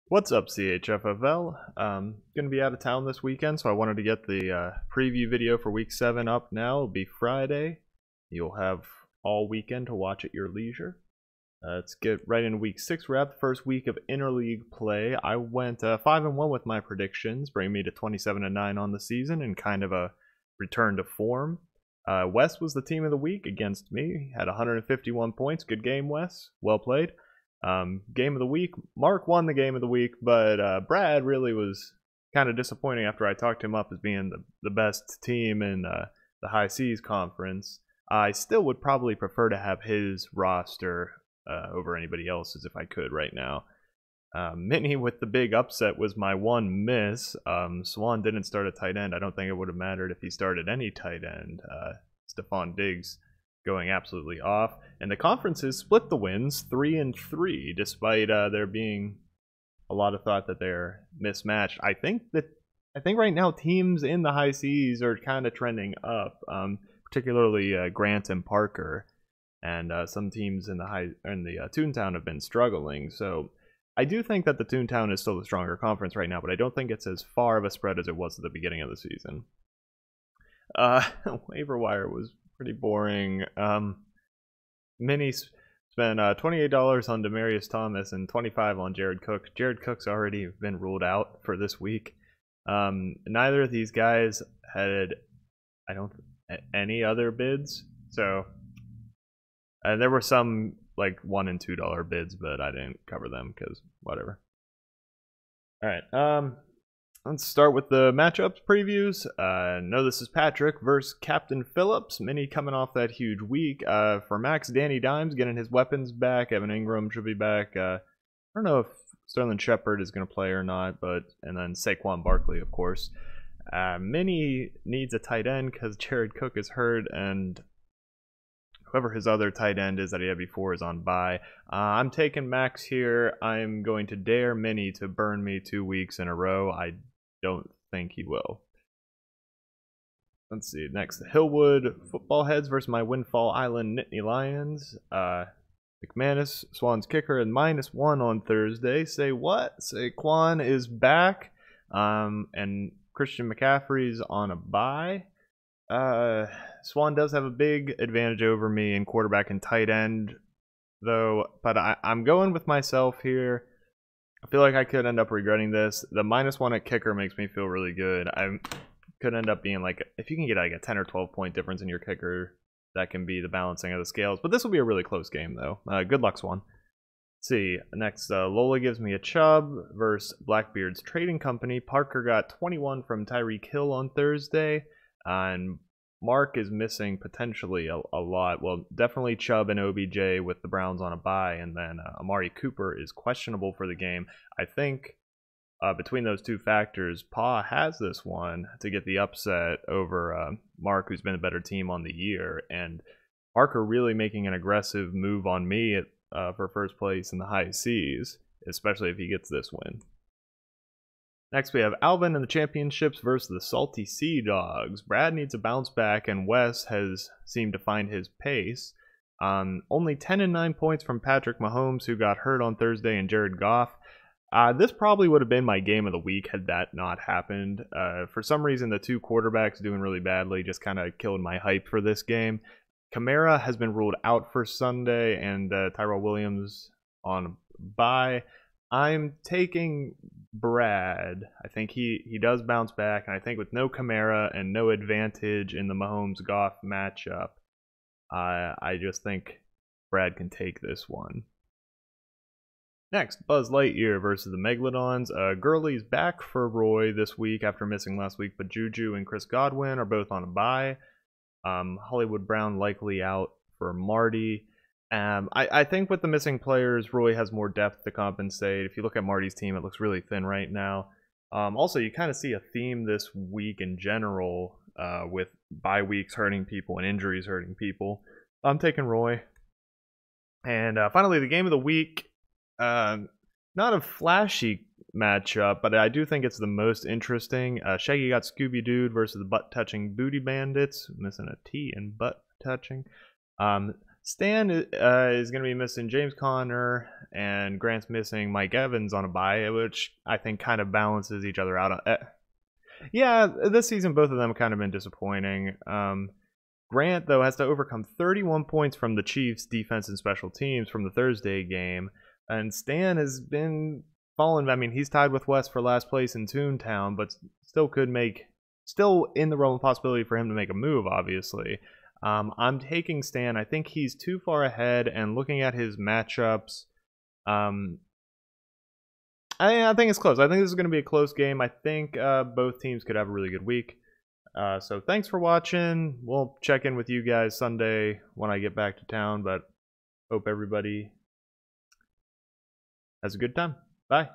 What's up, CHFFL? Gonna be out of town this weekend, so I wanted to get the preview video for Week 7 up now. It'll be Friday. You'll have all weekend to watch at your leisure. Let's get right into Week 6. We're at the first week of interleague play. I went 5-1 with my predictions, bringing me to 27-9 on the season and kind of a return to form. Wes was the team of the week against me. Had 151 points. Good game, Wes. Well played. Game of the week. Mark won the game of the week, but Brad really was kind of disappointing after I talked him up as being the best team in the High Seas Conference. I still would probably prefer to have his roster over anybody else's if I could right now. Minnie with the big upset was my one miss. Swan didn't start a tight end. I don't think it would have mattered if he started any tight end. Stephon Diggs going absolutely off, and the conferences split the wins 3-3, despite there being a lot of thought that they're mismatched. I think right now teams in the high seas are kind of trending up, particularly Grant and Parker, and some teams in the Toontown have been struggling. So I do think that the Toontown is still the stronger conference right now, but I don't think it's as far of a spread as it was at the beginning of the season. Waiver wire was pretty boring. Minnie spent $28 on Demarius Thomas and $25 on Jared Cook. Jared Cook's already been ruled out for this week. Neither of these guys had, any other bids. So there were some like $1 and $2 bids, but I didn't cover them because whatever. All right. Let's start with the matchups previews. No, this is Patrick versus Captain Phillips. Minnie coming off that huge week. For Max, Danny Dimes getting his weapons back. Evan Ingram should be back. I don't know if Sterling Shepard is going to play or not, and then Saquon Barkley, of course. Minnie needs a tight end because Jared Cook is hurt, and whoever his other tight end is that he had before is on bye. I'm taking Max here. I'm going to dare Minnie to burn me 2 weeks in a row. I don't think he will. Let's see. Next, the Hillwood Football Heads versus my Windfall Island Nittany Lions. McManus, Swan's kicker, and -1 on Thursday. Say what? Saquon is back. And Christian McCaffrey's on a bye. Swan does have a big advantage over me in quarterback and tight end, though, but I'm going with myself here. I feel like I could end up regretting this. The -1 at kicker makes me feel really good. I could end up being like, if you can get like a 10 or 12 point difference in your kicker, that can be the balancing of the scales. But this will be a really close game, though. Good luck, Swan. Let's see. Next, Lola gives me a Chubb versus Blackbeard's Trading Company. Parker got 21 from Tyreek Hill on Thursday, and Mark is missing potentially a lot. Well, definitely Chubb and OBJ with the Browns on a bye, and then Amari Cooper is questionable for the game. I think between those two factors, Pa has this one to get the upset over Mark, who's been a better team on the year, and Parker really making an aggressive move on me for first place in the high seas, especially if he gets this win. Next, we have Alvin in the championships versus the Salty Sea Dogs. Brad needs a bounce back, and Wes has seemed to find his pace. Only 10 and 9 points from Patrick Mahomes, who got hurt on Thursday, and Jared Goff. This probably would have been my game of the week had that not happened. For some reason, the two quarterbacks doing really badly just kind of killed my hype for this game. Kamara has been ruled out for Sunday, and Tyrell Williams on bye. I'm taking Brad. I think he does bounce back, and I think with no Kamara and no advantage in the Mahomes-Goff matchup, I just think Brad can take this one. Next, Buzz Lightyear versus the Megalodons. Gurley's back for Roy this week after missing last week, but Juju and Chris Godwin are both on a bye. Hollywood Brown likely out for Marty. I think with the missing players, Roy has more depth to compensate. If you look at Marty's team, it looks really thin right now. Also, you kind of see a theme this week in general with bye weeks hurting people and injuries hurting people. I'm taking Roy. And finally, the game of the week. Not a flashy matchup, but I do think it's the most interesting. Shaggy got Scooby Doo versus the butt-touching Booty Bandits. Missing a T in butt-touching. Stan is going to be missing James Conner, and Grant's missing Mike Evans on a bye, which I think kind of balances each other out. Yeah, this season both of them have kind of been disappointing. Grant, though, has to overcome 31 points from the Chiefs' defense and special teams from the Thursday game, and Stan has been falling. I mean, he's tied with West for last place in Toontown, but still in the realm of possibility for him to make a move, obviously. I'm taking Stan. I think he's too far ahead, and looking at his matchups, I think it's close. I think this is going to be a close game. I think both teams could have a really good week. So thanks for watching. We'll check in with you guys Sunday when I get back to town, but hope everybody has a good time. Bye.